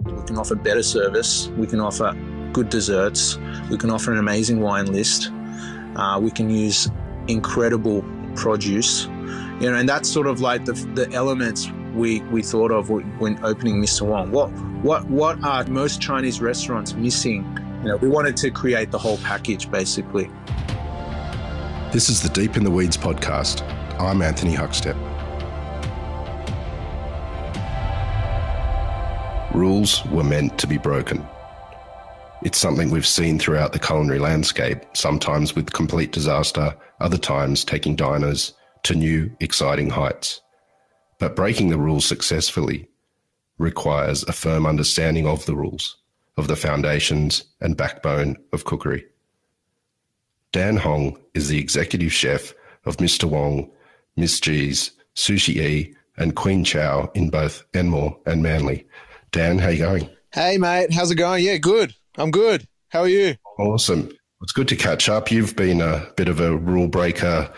We can offer better service. We can offer good desserts. We can offer an amazing wine list. We can use incredible produce, and that's sort of like the elements we thought of when opening Mr. Wong. What are most Chinese restaurants missing? We wanted to create the whole package, basically. This is the Deep in the Weeds podcast. I'm Anthony Huckstep. Rules were meant to be broken. It's something we've seen throughout the culinary landscape, sometimes with complete disaster, other times taking diners to new, exciting heights. But breaking the rules successfully requires a firm understanding of the rules, of the foundations and backbone of cookery. Dan Hong is the executive chef of Mr. Wong, Miss G's, Sushi E, and Queen Chow in both Enmore and Manly. Dan, how you going? Hey, mate. How's it going? Yeah, good. I'm good. How are you? Awesome. It's good to catch up. You've been a bit of a rule breaker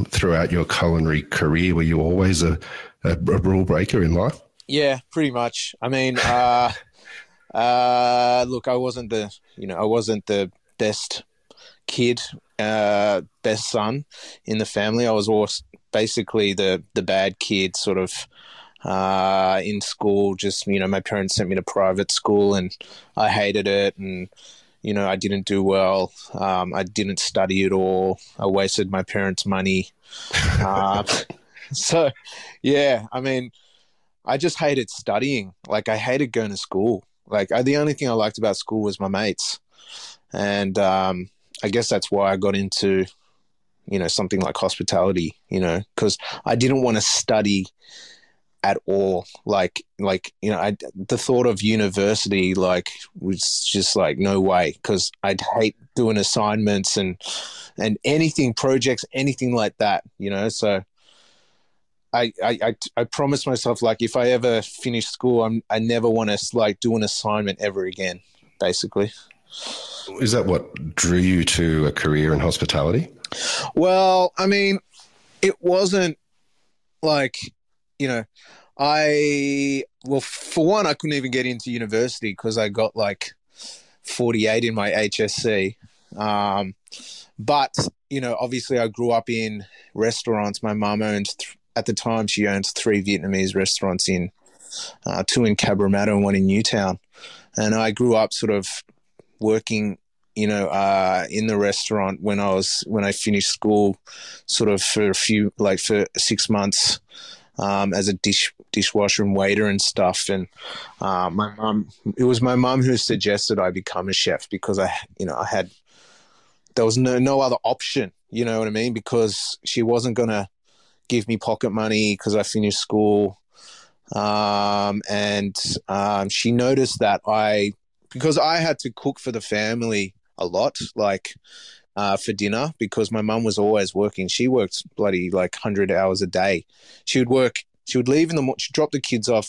throughout your culinary career. Were you always a rule breaker in life? Yeah, pretty much. I mean, look, I wasn't the best kid, best son in the family. I was always basically the bad kid, sort of. In school, just, my parents sent me to private school and I hated it, and, I didn't do well. I didn't study at all. I wasted my parents' money. So, yeah, I mean, I just hated studying. Like, I hated going to school. Like, the only thing I liked about school was my mates. And I guess that's why I got into, something like hospitality, because I didn't want to study at all. The thought of university, was just no way, because I'd hate doing assignments and anything, projects, anything like that, so I promised myself, if I ever finish school, I never want to do an assignment ever again, basically. Is that what drew you to a career in hospitality? Well, I mean, it wasn't for one, I couldn't even get into university because I got 48 in my HSC. But, obviously I grew up in restaurants. My mum owned, at the time, she owned 3 Vietnamese restaurants 2 in Cabramatta and 1 in Newtown. And I grew up sort of working, in the restaurant when I finished school, sort of for 6 months. As a dishwasher and waiter and stuff, and it was my mum who suggested I become a chef, because there was no other option, you know what I mean? Because she wasn't gonna give me pocket money because I finished school, and she noticed that because I had to cook for the family a lot, for dinner, because my mum was always working. She worked bloody 100 hours a day. She would leave in the morning, she'd drop the kids off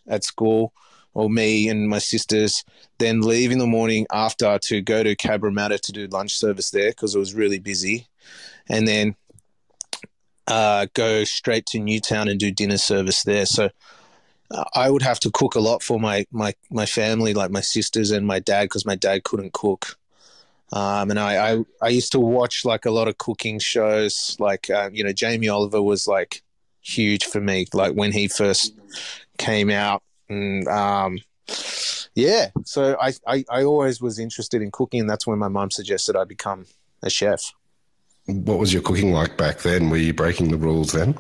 at school, or me and my sisters, then leave in the morning after to go to Cabramatta to do lunch service there because it was really busy, and then go straight to Newtown and do dinner service there. So I would have to cook a lot for my family, my sisters and my dad, because my dad couldn't cook. And I used to watch a lot of cooking shows, Jamie Oliver was huge for me, when he first came out. And so I always was interested in cooking, and that's when my mum suggested I become a chef. What was your cooking like back then? Were you breaking the rules then?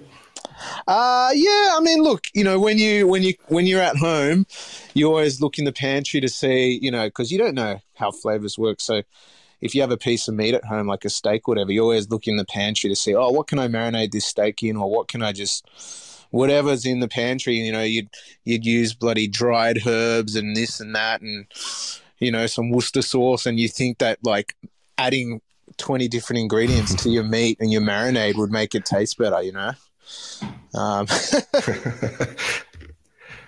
Yeah, I mean, look, when you're at home, you always look in the pantry to see, because you don't know how flavors work. So if you have a piece of meat at home, like a steak, whatever, you always look in the pantry to see, what can I marinate this steak in, or what can I just, whatever's in the pantry, you'd use bloody dried herbs and this and that, and, some Worcester sauce, and you think that adding 20 different ingredients to your meat and your marinade would make it taste better,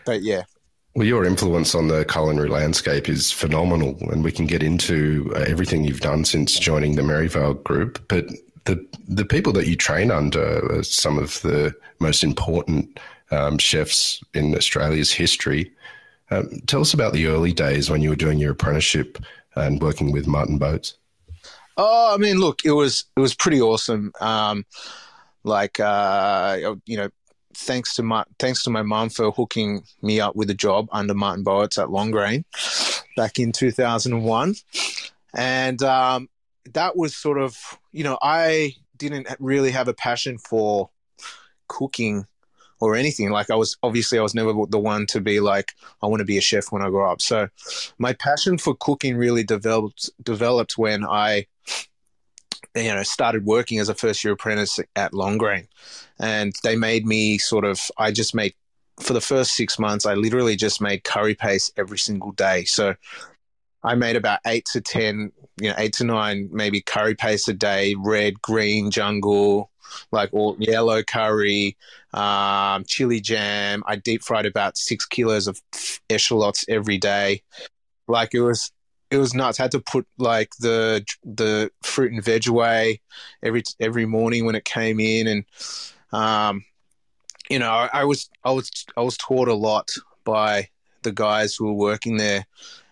But yeah. Well, your influence on the culinary landscape is phenomenal, and we can get into everything you've done since joining the Merivale Group. But the people that you train under are some of the most important chefs in Australia's history. Tell us about the early days when you were doing your apprenticeship and working with Martin Boats. Oh, I mean, look, it was pretty awesome. You know, thanks to my mum for hooking me up with a job under Martin Boats at Longrain back in 2001, and that was sort of, you know, I didn't really have a passion for cooking or anything. Like, I was never the one to be like, I want to be a chef when I grow up. So my passion for cooking really developed when I, you know, started working as a first year apprentice at Longrain, and they made me for the first 6 months, I literally just made curry paste every single day. So I made about 8 to 9 maybe curry paste a day, red, green, jungle, like all yellow curry, chili jam. I deep fried about 6 kilos of echalotts every day. Like, it was nuts. I had to put like the fruit and veg away every morning when it came in, and you know, I was taught a lot by the guys who were working there,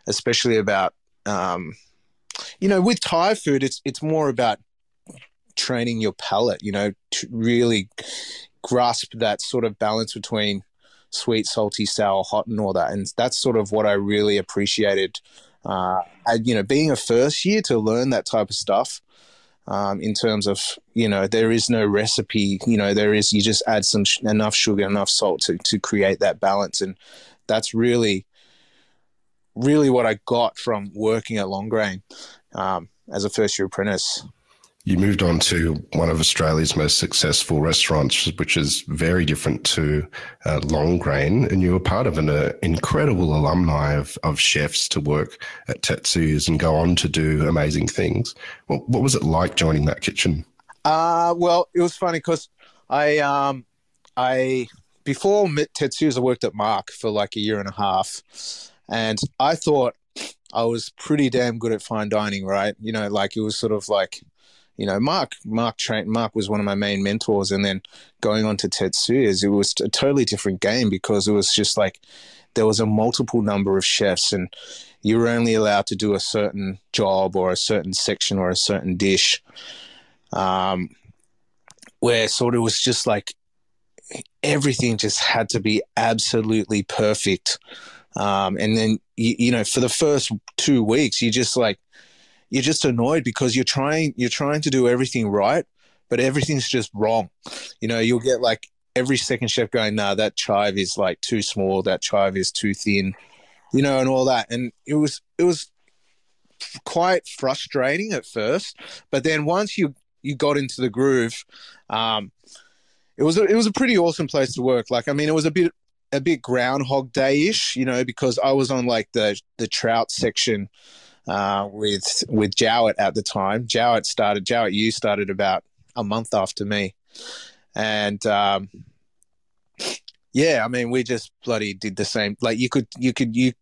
especially about you know, with Thai food, it's more about training your palate, you know, to really grasp that sort of balance between sweet, salty, sour, hot, and all that. And that's sort of what I really appreciated. You know, being a first year, to learn that type of stuff, in terms of, you know, there is no recipe, you know, you just add enough sugar, enough salt to create that balance. And that's really, really what I got from working at Longrain as a first year apprentice. You moved on to one of Australia's most successful restaurants, which is very different to Longrain, and you were part of an incredible alumni of chefs to work at Tetsuyas and go on to do amazing things. What was it like joining that kitchen? Well, it was funny because I before Tetsuyas, I worked at Mark for like a year and a half, and I thought I was pretty damn good at fine dining, right? You know, like, it was sort of like, you know, Mark was one of my main mentors, and then going on to Tetsuyas, it was a totally different game, because it was just like there was a multiple number of chefs, and you were only allowed to do a certain job or a certain section or a certain dish, where sort of was just like everything just had to be absolutely perfect. And then, you know, for the first 2 weeks, you're just annoyed because you're trying to do everything right, but everything's just wrong. You know, you'll get like every second chef going, nah, that chive is like too small, that chive is too thin, you know, and all that. And it was quite frustrating at first, but then once you got into the groove, it was a pretty awesome place to work. Like, I mean, it was a bit Groundhog Day-ish, you know, because I was on like the trout section with Jowett at the time. Jowett started about a month after me, and yeah, I mean, we just bloody did the same. Like, you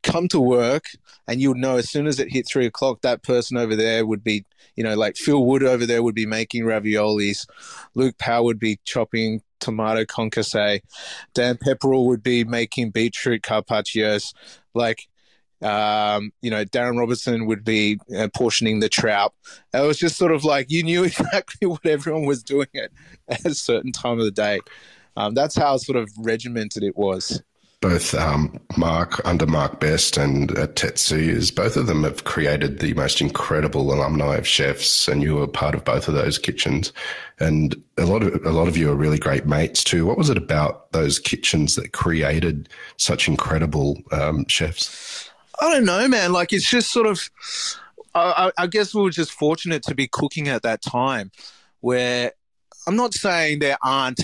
come to work and you would know as soon as it hit 3 o'clock, that person over there would be, you know, like Phil Wood over there would be making raviolis, Luke Powell would be chopping tomato concasse, Dan Pepperell would be making beetroot carpaccios, like, you know, Darren Robertson would be portioning the trout. It was just sort of like you knew exactly what everyone was doing at a certain time of the day. That's how sort of regimented it was. Both under Mark Best and at Tetsuyas, both of them have created the most incredible alumni of chefs, and you were part of both of those kitchens. And a lot of you are really great mates too. What was it about those kitchens that created such incredible chefs? I don't know, man. Like, it's just sort of, I guess we were just fortunate to be cooking at that time, where I'm not saying there aren't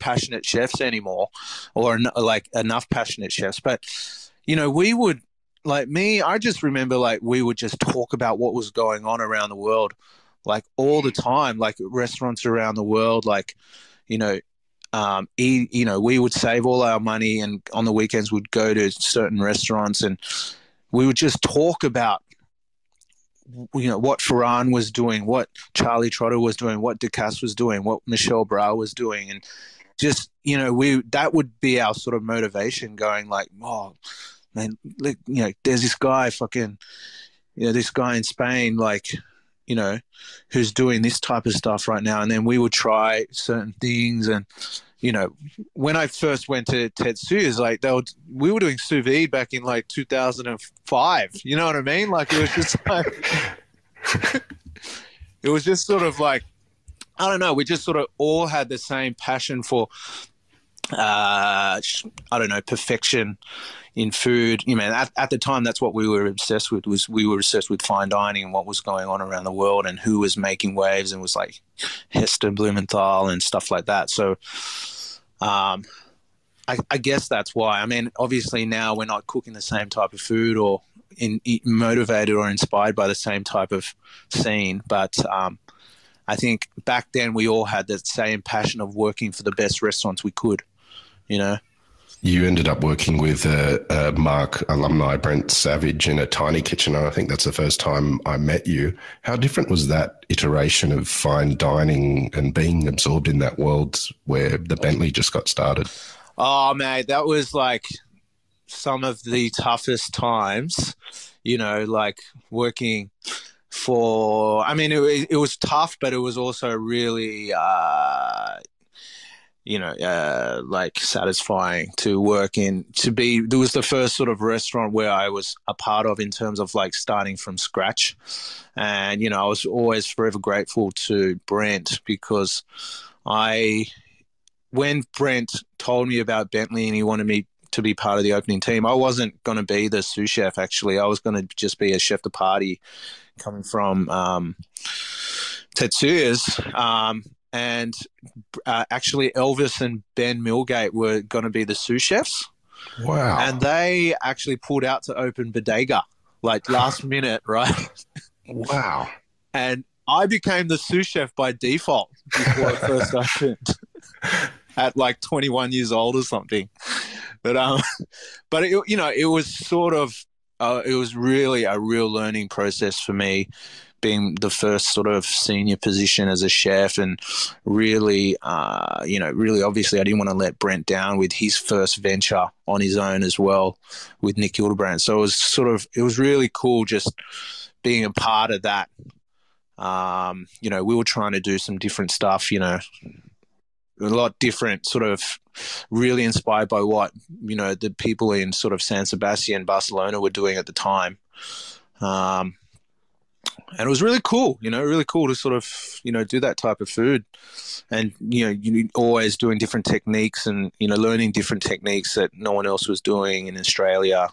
passionate chefs anymore, or like enough passionate chefs, but, you know, we would, like me, I just remember like we would just talk about what was going on around the world, like all the time, like restaurants around the world, like, you know, you know, we would save all our money, and on the weekends we'd go to certain restaurants, and we would just talk about, you know, what Ferran was doing, what Charlie Trotter was doing, what Ducasse was doing, what Michel Bras was doing. And just, you know, that would be our sort of motivation, going like, oh, man, look, there's this guy fucking, this guy in Spain, like, who's doing this type of stuff right now. And then we would try certain things. And, when I first went to Tetsuya's, like we were doing sous vide back in like 2005. You know what I mean? Like, it was just like, it was just sort of like, I don't know. We just sort of all had the same passion for, I don't know, perfection in food. At the time, that's what we were obsessed with. We were obsessed with fine dining and what was going on around the world and who was making waves, and was like Hester Blumenthal and stuff like that. So, I guess that's why. I mean, obviously now we're not cooking the same type of food or motivated or inspired by the same type of scene, but I think back then we all had that same passion of working for the best restaurants we could. You ended up working with Mark alumni Brent Savage in a tiny kitchen, and I think that's the first time I met you. How different was that iteration of fine dining and being absorbed in that world where the Bentley just got started? Oh, mate, that was like some of the toughest times, like working for, I mean, it was tough, but it was also really, like satisfying to work in, there was the first sort of restaurant where I was a part of in terms of like starting from scratch. And, I was always forever grateful to Brent, because when Brent told me about Bentley and he wanted me to be part of the opening team, I wasn't going to be the sous chef, actually. I was going to just be a chef de partie coming from Tetsuya's. And actually Elvis and Ben Milgate were going to be the sous chefs. Wow. And they actually pulled out to open Bodega, like last minute, right? Wow. And I became the sous chef by default before it first opened at like 21 years old or something. But it was sort of, it was really a real learning process for me, being the first sort of senior position as a chef, and really, really obviously I didn't want to let Brent down with his first venture on his own as well with Nick Hildebrand. So it was really cool just being a part of that. We were trying to do some different stuff, a lot different, sort of really inspired by what, the people in sort of San Sebastian, Barcelona were doing at the time. And it was really cool, really cool to sort of, do that type of food. And, you always doing different techniques and, learning different techniques that no one else was doing in Australia.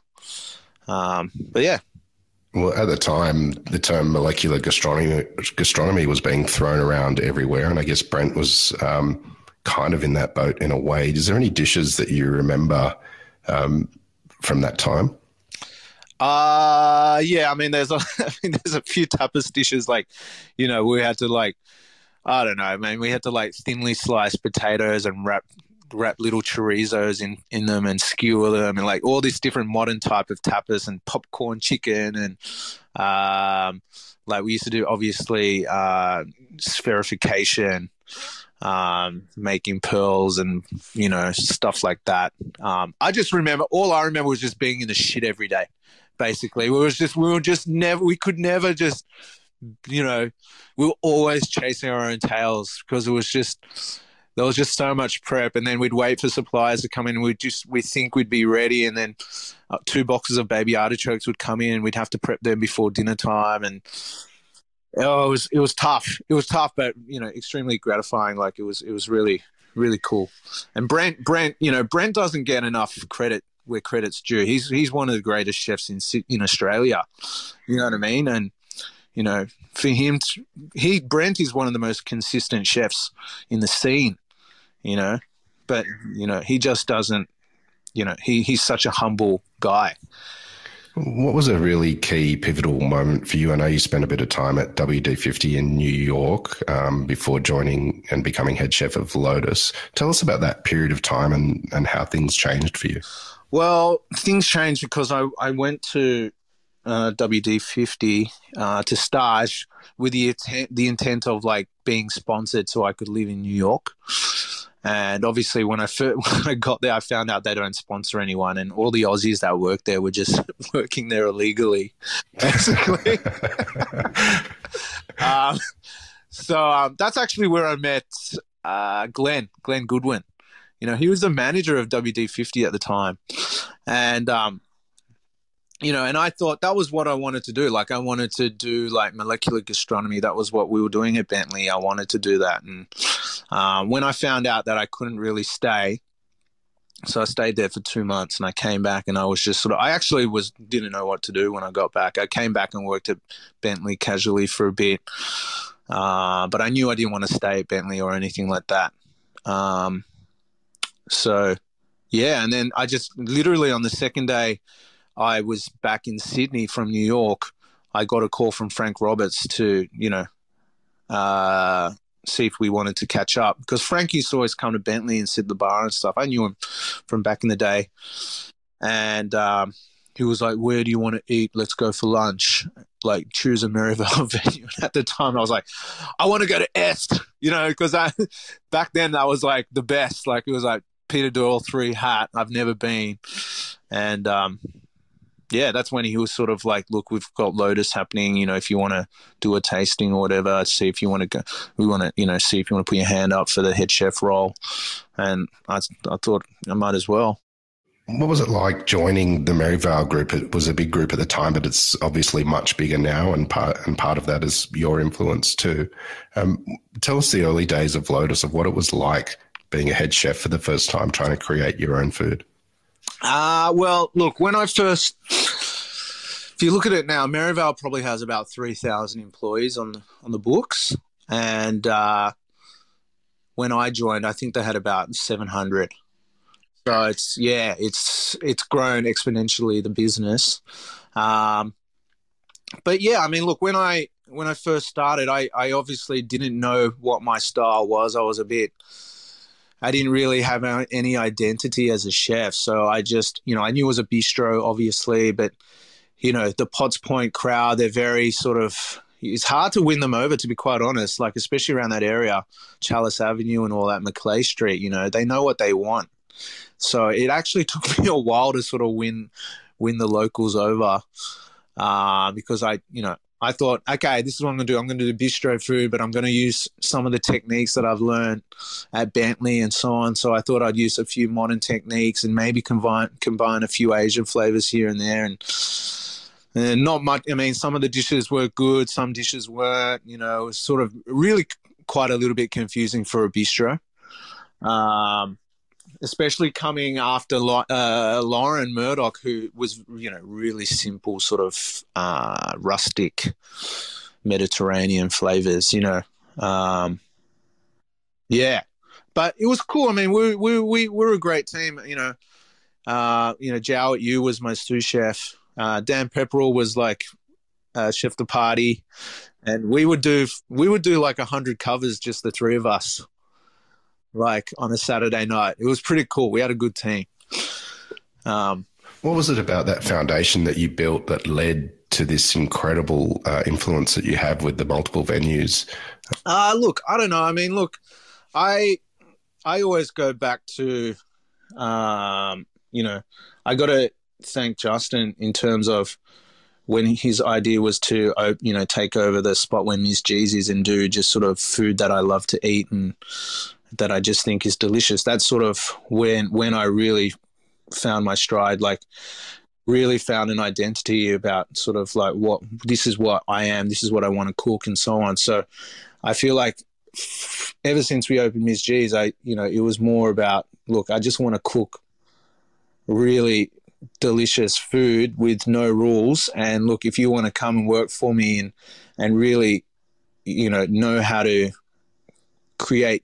But yeah. Well, at the time, the term molecular gastronomy was being thrown around everywhere. And I guess Brent was kind of in that boat in a way. Is there any dishes that you remember from that time? Yeah, I mean, there's a few tapas dishes, like, we had to like, I don't know, man, we had to like thinly slice potatoes and wrap little chorizos in them and skewer them, and like all this different modern type of tapas, and popcorn chicken, and like we used to do obviously spherification, making pearls and stuff like that. I just remember, all I remember was just being in the shit every day. Basically, we could never just, we were always chasing our own tails, because there was just so much prep, and then we'd wait for suppliers to come in, and we think we'd be ready, and then 2 boxes of baby artichokes would come in, and we'd have to prep them before dinner time, and it was tough. It was tough, but extremely gratifying. Like it was really, really cool. And Brent, Brent doesn't get enough credit where credit's due. He's one of the greatest chefs in Australia. You know what I mean? And for him, Brent is one of the most consistent chefs in the scene. But he just doesn't. He's such a humble guy. What was a really key pivotal moment for you? I know you spent a bit of time at WD50 in New York before joining and becoming head chef of Lotus. Tell us about that period of time and how things changed for you. Well, things changed because I went to WD50 to stage with the intent of like being sponsored so I could live in New York. And obviously when when I got there, I found out they don't sponsor anyone, and all the Aussies that work there were just working there illegally, basically. That's actually where I met Glenn Goodwin. He was the manager of WD-50 at the time. And, and I thought that was what I wanted to do. Like, I wanted to do like molecular gastronomy. That was what we were doing at Bentley. I wanted to do that. And when I found out that I couldn't really stay, so I stayed there for 2 months, and I came back, and I was just I actually didn't know what to do when I got back. I came back and worked at Bentley casually for a bit. But I knew I didn't want to stay at Bentley or anything like that. And then I just literally on the second day I was back in Sydney from New York, I got a call from Frank Roberts to, see if we wanted to catch up, because Frank used to always come to Bentley and sit at the bar and stuff. I knew him from back in the day. And he was like, where do you want to eat? Let's go for lunch. Like, choose a Merivale venue. And at the time I was like, I want to go to Est, because back then that was like the best. Like, it was like Peter Doyle 3 hat. I've never been. And that's when he was sort of like, look, we've got Lotus happening. If you want to do a tasting or whatever, see if you want to go. We want to, see if you want to put your hand up for the head chef role. And I thought I might as well. What was it like joining the Merivale group? It was a big group at the time, but it's obviously much bigger now, and part of that is your influence too. Tell us the early days of Lotus, of what it was like being a head chef for the first time, trying to create your own food. Well, look, when I first, if you look at it now, Merivale probably has about 3,000 employees on the books, and when I joined, I think they had about 700. So it's grown exponentially, the business. But yeah, I mean, look, when I first started, I obviously didn't know what my style was. I didn't really have any identity as a chef. So I just, I knew it was a bistro, obviously, but the Potts Point crowd, they're very sort of, it's hard to win them over, to be quite honest, like especially around that area, Chalice Avenue and all that, Macleay Street, they know what they want. So it actually took me a while to sort of win the locals over, because I thought, okay, this is what I'm going to do. I'm going to do bistro food, but I'm going to use some of the techniques that I've learned at Bentley and so on. So I thought I'd use a few modern techniques and maybe combine a few Asian flavors here and there. And not much. I mean, some of the dishes were good, some dishes weren't. It was sort of really quite a little bit confusing for a bistro. Especially coming after Lauren Murdoch, who was, really simple sort of rustic Mediterranean flavors, Yeah, but it was cool. I mean, we're a great team. Chow at you was my sous chef. Dan Pepperell was like chef de party, and we would do like 100 covers, just the three of us, like on a Saturday night. It was pretty cool. We had a good team. What was it about that foundation that you built that led to this incredible influence that you have with the multiple venues? Look, I don't know. I mean, look, I always go back to, I got to thank Justin in terms of when his idea was to, take over the spot where Miss G's is and do just sort of food that I love to eat and that I just think is delicious. That's sort of when I really found my stride, like really found an identity about sort of like this is what I am, this is what I want to cook and so on. So I feel like ever since we opened Miss G's, it was more about, look, I just want to cook really delicious food with no rules. And look, if you want to come and work for me and really, know how to create,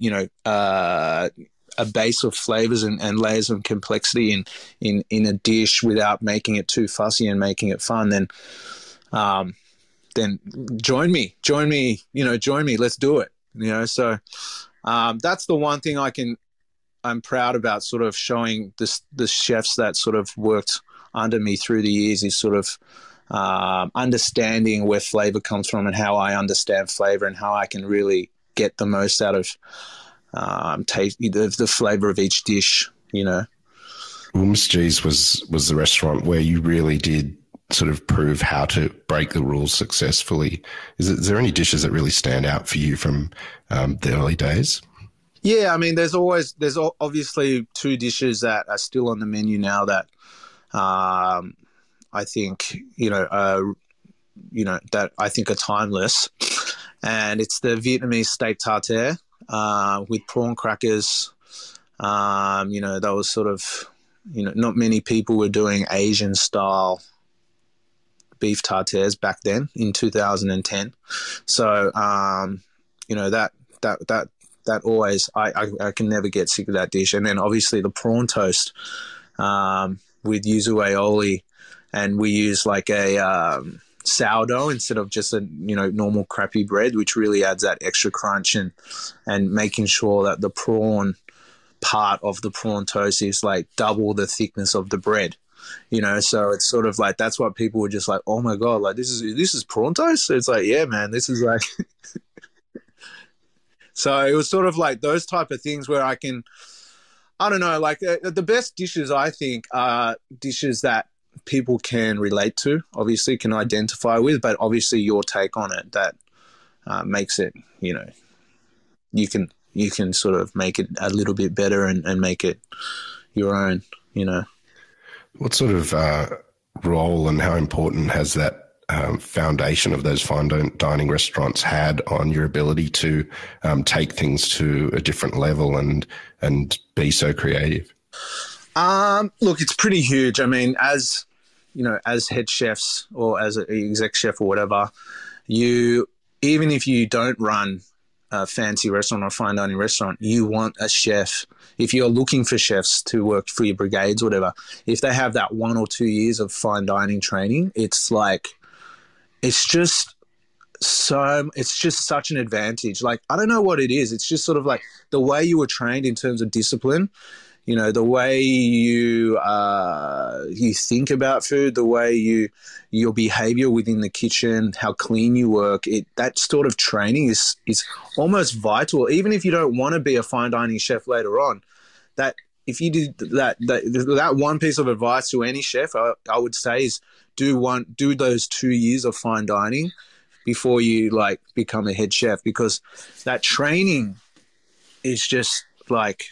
a base of flavors and layers of complexity in a dish without making it too fussy and making it fun, then join me, let's do it. So that's the one thing I'm proud about, sort of showing the chefs that sort of worked under me through the years, is sort of understanding where flavor comes from and how I understand flavor and how I can really get the most out of taste the flavor of each dish, you know. Well, Miss G's was the restaurant where you really did sort of prove how to break the rules successfully. Is there any dishes that really stand out for you from the early days? Yeah, I mean, there's obviously two dishes that are still on the menu now that I think that I think are timeless, and it's the Vietnamese steak tartare with prawn crackers. That was sort of, not many people were doing Asian style beef tartares back then in 2010. So that always, I can never get sick of that dish. And then obviously the prawn toast with yuzu aioli, and we use like a sourdough instead of just a normal crappy bread, which really adds that extra crunch, and making sure that the prawn part of the prawn toast is like double the thickness of the bread. So it's sort of like, that's what people were just like, oh my god, like this is prawn toast. It's like, yeah, man, this is like. So it was sort of like those type of things where I don't know, like the best dishes I think are dishes that people can relate to, obviously can identify with, but obviously your take on it that makes it, you can sort of make it a little bit better and make it your own, What sort of role and how important has that foundation of those fine dining restaurants had on your ability to take things to a different level and be so creative? Look, it's pretty huge. I mean, as head chefs or as an exec chef or whatever, even if you don't run a fancy restaurant or a fine dining restaurant, you want a chef. If you're looking for chefs to work for your brigades or whatever, if they have that 1 or 2 years of fine dining training, it's just such an advantage. Like, I don't know what it is. It's just sort of like the way you were trained in terms of discipline, the way you think about food, the way your behavior within the kitchen, how clean you work. That sort of training is almost vital. Even if you don't want to be a fine dining chef later on, that if you did that one piece of advice to any chef, I would say is do those 2 years of fine dining before you like become a head chef, because that training is just like,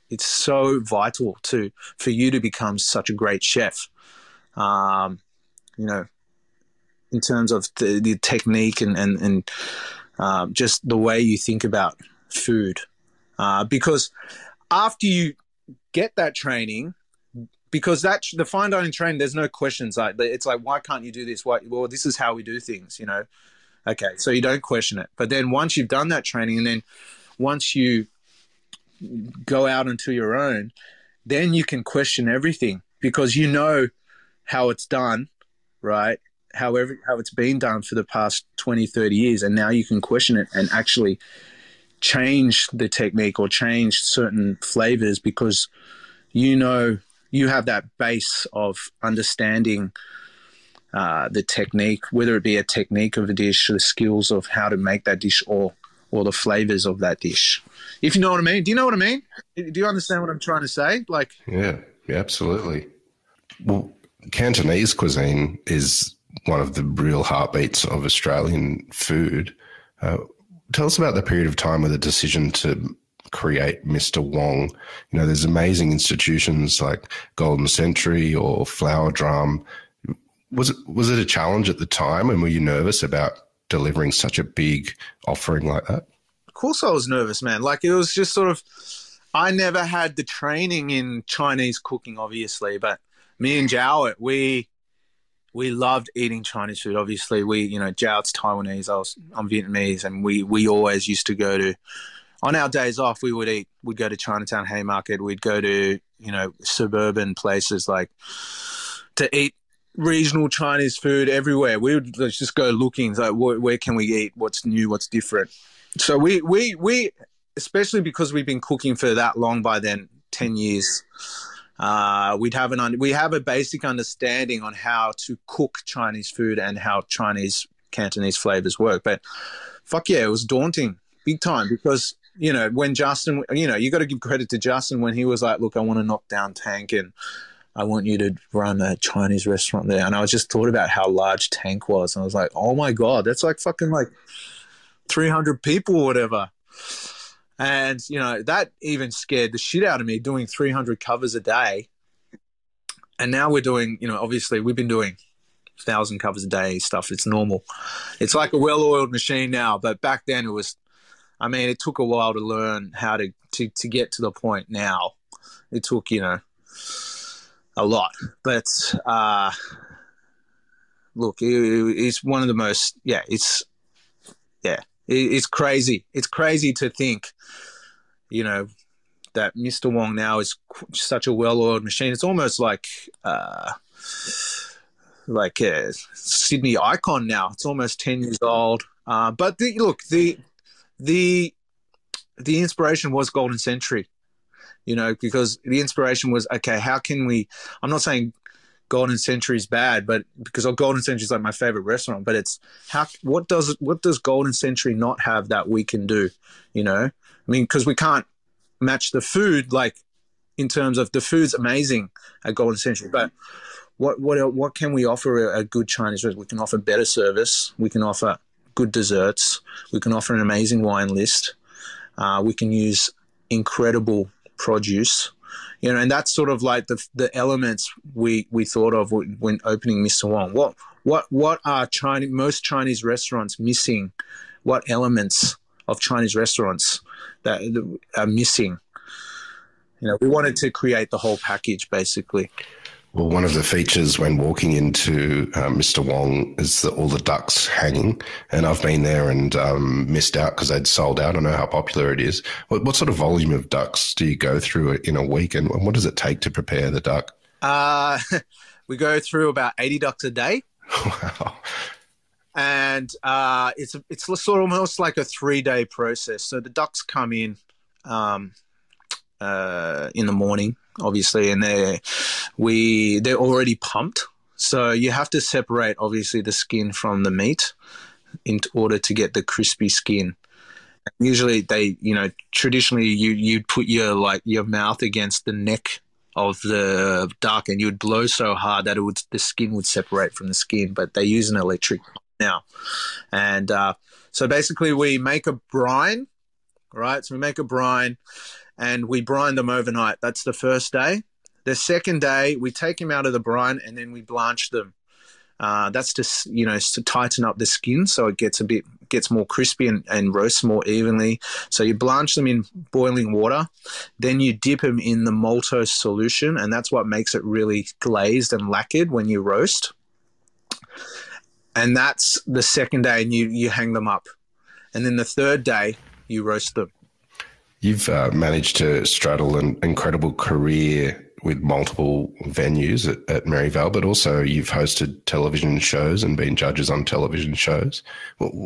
it's so vital for you to become such a great chef. In terms of the technique and just the way you think about food, because after you get that training, because the fine dining training, there's no questions. Like, it's like, why can't you do this? Well, this is how we do things, Okay, so you don't question it. But then once you've done that training, and then once you go out into your own, then you can question everything, because you know how it's done, right? How it's been done for the past 20, 30 years. And now you can question it and actually change the technique or change certain flavors, because you have that base of understanding the technique, whether it be a technique of a dish, or the skills of how to make that dish, or the flavors of that dish. If you know what I mean. Do you know what I mean? Do you understand what I'm trying to say? Like, yeah, absolutely. Well, Cantonese cuisine is one of the real heartbeats of Australian food. Tell us about the period of time with the decision to create Mr. Wong. There's amazing institutions like Golden Century or Flower Drum. Was it a challenge at the time, and were you nervous about delivering such a big offering like that? Of course I was nervous, man. Like, it was just sort of, I never had the training in Chinese cooking, obviously, but me and Chow, we loved eating Chinese food. Obviously, Chow's Taiwanese, I'm Vietnamese, and we always used to go to, on our days off, we'd go to Chinatown Haymarket, we'd go to, suburban places like to eat regional Chinese food everywhere. We would just go looking, like, where can we eat? What's new? What's different? So we especially because we've been cooking for that long by then, 10 years, we have a basic understanding on how to cook Chinese food and how Cantonese flavors work. But fuck yeah, it was daunting big time, because when Justin, you got to give credit to Justin when he was like, look, I want to knock down Tank and I want you to run a Chinese restaurant there. And I was just thought about how large Tank was. And I was like, oh my God, that's like fucking like 300 people or whatever. And, that even scared the shit out of me, doing 300 covers a day. And now we're doing, obviously we've been doing 1,000 covers a day stuff. It's normal. It's like a well-oiled machine now. But back then it took a while to learn how to get to the point now. It took, a lot. But look, it's one of the most, it's crazy. It's crazy to think, that Mr. Wong now is such a well-oiled machine. It's almost like a Sydney icon now. It's almost 10 years old. But the inspiration was Golden Century, because the inspiration was, okay, how can we, I'm not saying Golden Century is bad, but because Golden Century is like my favorite restaurant, but it's what does Golden Century not have that we can do? Because we can't match the food, like in terms of the food's amazing at Golden Century, but what can we offer a good Chinese restaurant? We can offer better service. We can offer good desserts. We can offer an amazing wine list. We can use incredible produce. And that's sort of like the elements we thought of when opening Mr. Wong. What are most Chinese restaurants missing? What elements of Chinese restaurants that are missing? We wanted to create the whole package, basically. Well, one of the features when walking into Mr. Wong is all the ducks hanging, and I've been there and missed out because they'd sold out. I know how popular it is. What sort of volume of ducks do you go through in a week, and what does it take to prepare the duck? We go through about 80 ducks a day. Wow. And it's sort of almost like a 3-day process. So the ducks come in the morning, obviously, and they're already pumped. So you have to separate, obviously, the skin from the meat in order to get the crispy skin. Usually traditionally you'd put your mouth against the neck of the duck and you'd blow so hard that the skin would separate from the skin, but they use an electric pump now. And so basically we make a brine, right? So we make a brine and we brine them overnight. That's the first day. The second day, we take them out of the brine and then we blanch them. That's just, to tighten up the skin so it gets more crispy and roasts more evenly. So you blanch them in boiling water. Then you dip them in the maltose solution, and that's what makes it really glazed and lacquered when you roast. And that's the second day, and you hang them up. And then the third day, you roast them. You've managed to straddle an incredible career with multiple venues at Maryvale, but also you've hosted television shows and been judges on television shows.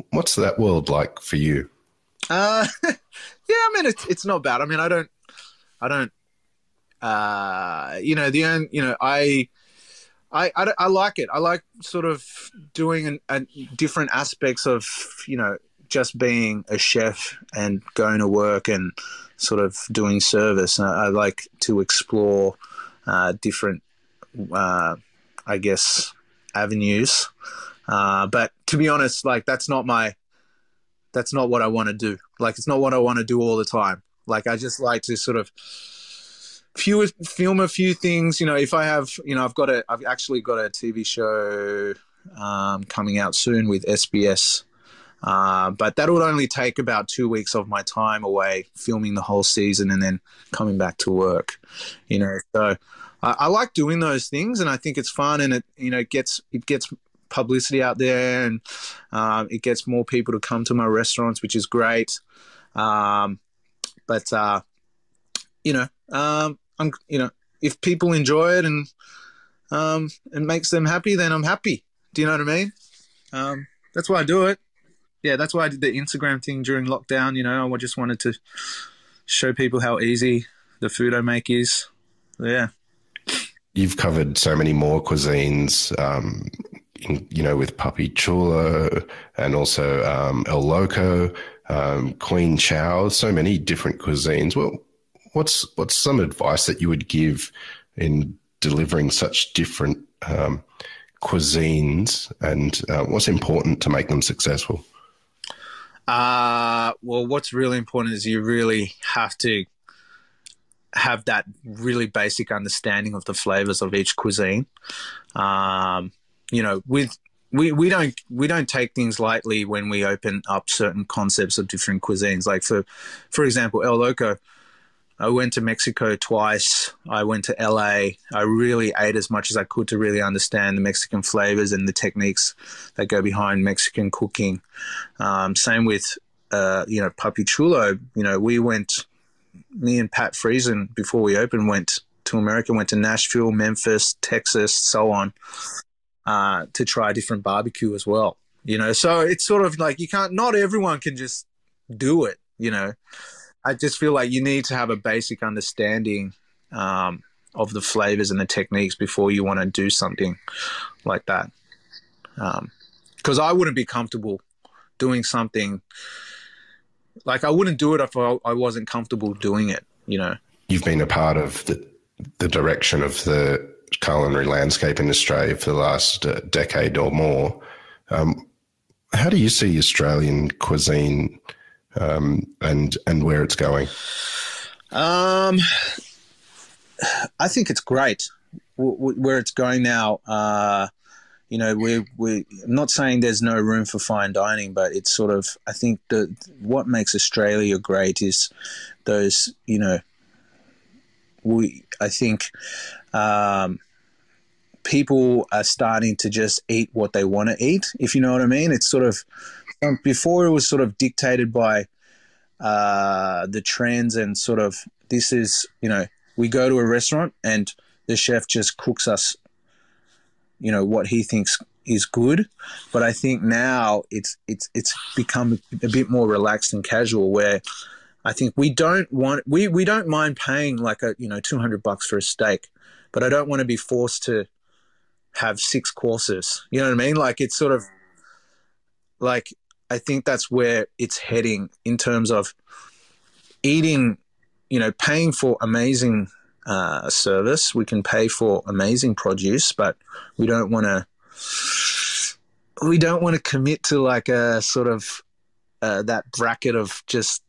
What's that world like for you? Yeah, it's not bad. I don't, I like it. I like sort of doing different aspects of, just being a chef and going to work and sort of doing service. I like to explore different, avenues. But to be honest, that's not what I want to do. It's not what I want to do all the time. I just like to sort of film a few things. If I have, I've actually got a TV show coming out soon with SBS. But that would only take about 2 weeks of my time away, filming the whole season and then coming back to work, So I like doing those things, and I think it's fun, and it gets publicity out there, and it gets more people to come to my restaurants, which is great. If people enjoy it and it makes them happy, then I'm happy. Do you know what I mean? That's why I do it. Yeah, that's why I did the Instagram thing during lockdown. I just wanted to show people how easy the food I make is. Yeah. You've covered so many more cuisines, with Papi Chulo and also El Loco. Queen Chow, so many different cuisines. Well, what's some advice that you would give in delivering such different cuisines, and what's important to make them successful? Well, what's really important is you really have to have that really basic understanding of the flavors of each cuisine. You know, we don't take things lightly when we open up certain concepts of different cuisines. Like for example, El Loco, I went to Mexico twice. I went to LA. I really ate as much as I could to really understand the Mexican flavors and the techniques that go behind Mexican cooking. Same with, Papi Chulo. You know, me and Pat Friesen, before we opened, went to America, went to Nashville, Memphis, Texas, so on, to try different barbecue as well. You know, so it's sort of like not everyone can just do it, you know. I just feel like you need to have a basic understanding of the flavors and the techniques before you want to do something like that. Because I wouldn't be comfortable doing something, like I wouldn't do it if I wasn't comfortable doing it, you know. You've been a part of the direction of the culinary landscape in Australia for the last decade or more. How do you see Australian cuisine and where it's going? I think it's great where it's going now. You know, we're not saying there's no room for fine dining, but it's sort of, I think what makes Australia great is those, you know, I think people are starting to just eat what they want to eat, if you know what I mean. It's sort of, before it was sort of dictated by the trends, and sort of, this is, you know, we go to a restaurant and the chef just cooks us, you know, what he thinks is good. But I think now it's become a bit more relaxed and casual, where I think we don't mind paying like $200 for a steak, but I don't want to be forced to have 6 courses. You know what I mean? Like, it's sort of like, I think that's where it's heading in terms of eating, you know, paying for amazing service. We can pay for amazing produce, but we don't want to commit to like a sort of that bracket of just,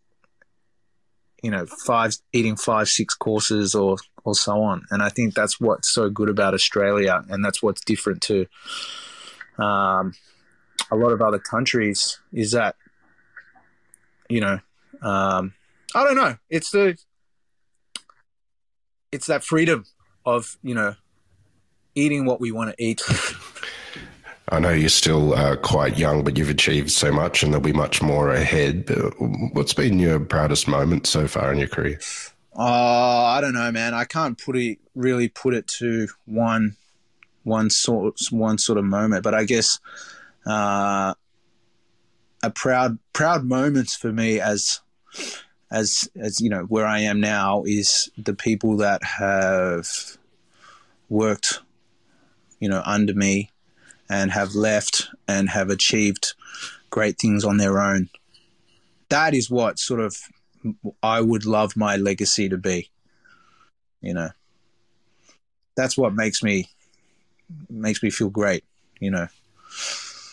you know, eating 5-6 courses or so on. And I think that's what's so good about Australia, and that's what's different to a lot of other countries, is that, you know, I don't know, it's that freedom of, you know, eating what we want to eat. I know you're still quite young, but you've achieved so much, and there'll be much more ahead. But what's been your proudest moment so far in your career? I don't know, man. I can't really put it to one sort of moment, but I guess a proud moments for me as you know, where I am now, is the people that have worked, you know, under me and have left and have achieved great things on their own. That is what sort of I would love my legacy to be. You know, that's what makes me feel great, you know.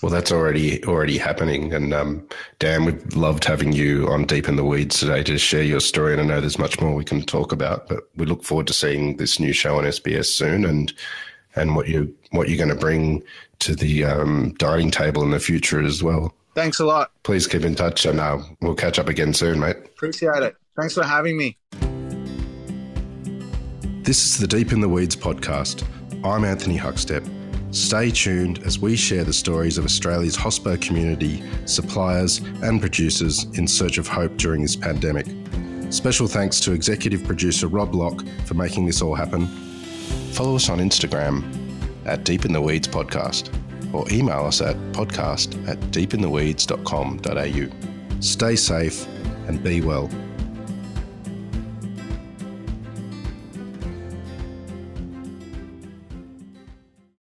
Well, that's already happening. And Dan, we've loved having you on Deep in the Weeds today to share your story. And I know there's much more we can talk about, but we look forward to seeing this new show on SBS soon, and what you're going to bring to the dining table in the future as well. Thanks a lot. Please keep in touch, and we'll catch up again soon, mate. Appreciate it. Thanks for having me. This is the Deep in the Weeds podcast. I'm Anthony Huckstep. Stay tuned as we share the stories of Australia's hospo community, suppliers and producers in search of hope during this pandemic. Special thanks to executive producer Rob Locke for making this all happen. Follow us on Instagram at Deep in the Weeds Podcast, or email us at podcast@deepintheweeds.com.au. Stay safe and be well.